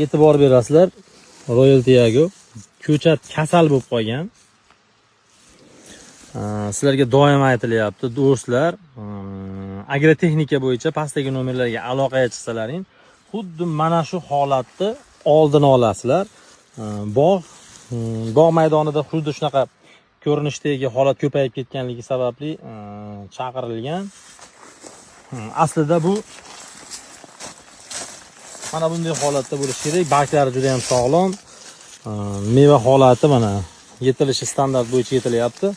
e'tibor berasizlar. Royal Tiago ko'chat kasal bo'lib qolgan. Sizlarga doim aytilyapti do'stlar, agrotexnika bo'yicha pastdagi nomerlarga aloqaga chiqsalaring, xuddi mana shu holatni oldini olasizlar. Bog' maydonida xuddi shunaqa ko'rinishdagi holat ko'payib ketganligi sababli chaqirilgan. Aslida bu mana bunday holatda bo'lishi kerak. Barglari juda ham sog'lom. Meva holati mana yetilishi standart bo'yicha yetilyapti.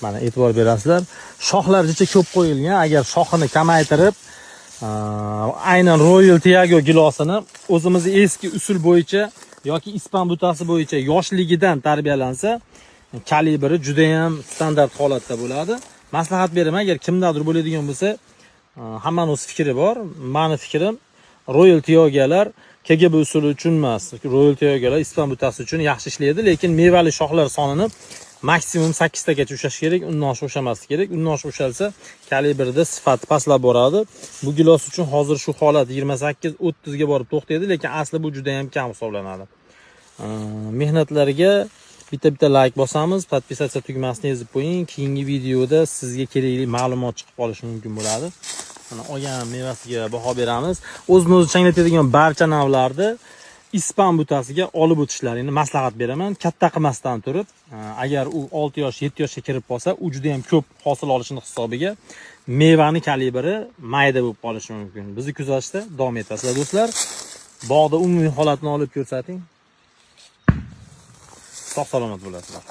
Mana e'tibor berasizlar. Shoxlar juda ko'p qo'yilgan. Agar shoxini kamaytirib, aynan Royal Tiago gilosini o'zimizning eski usul bo'yicha yoki ispan butasi bo'yicha yoshligidan tarbiyalansa, kalibri juda ham standart holatda bo'ladi. Maslahat beraman, agar kimdadir bo'ladigan bo'lsa, hammaning o'z fikri bor. Meni fikrim Royal Tiagolar KGB usuli uchun emas. Royal Tiagolar ispan butasi uchun yaxshi ishlaydi, lekin mevali shoxlar sonini maksimum 8 tagacha ushlash kerak, undan oshiq ushlamaslik kerak. Undan oshiq ushalsa, kalibrda sifati pastlab boradi. Bu gilos uchun hozir shu holat 28-30 ga borib to'xtaydi, lekin asli bu juda ham kam hisoblanadi. Mehnatlarga bitta like bosamiz, podpisatsiya tugmasini ezib qo'ying. Keyingi videoda sizga kerakli ma'lumot chiqib qolishi mumkin bo'ladi. Mana olgan mevasiga baho beramiz. O'zini-o'zi changlatadigan barcha navlarni ispan butasiga olib o'tishlaringni maslahat beraman. Katta qilmasdan turib, agar u 6 yosh, 7 yoshga kirib qolsa, u juda ham ko'p hosil olishning hisobiga mevani kalibri mayda bo'lib qolishi mumkin. Bizni kuzatishda davom etasizlar do'stlar. Bog'da umumiy holatni olib ko'rsating. Sog' salomat bo'lasizlar.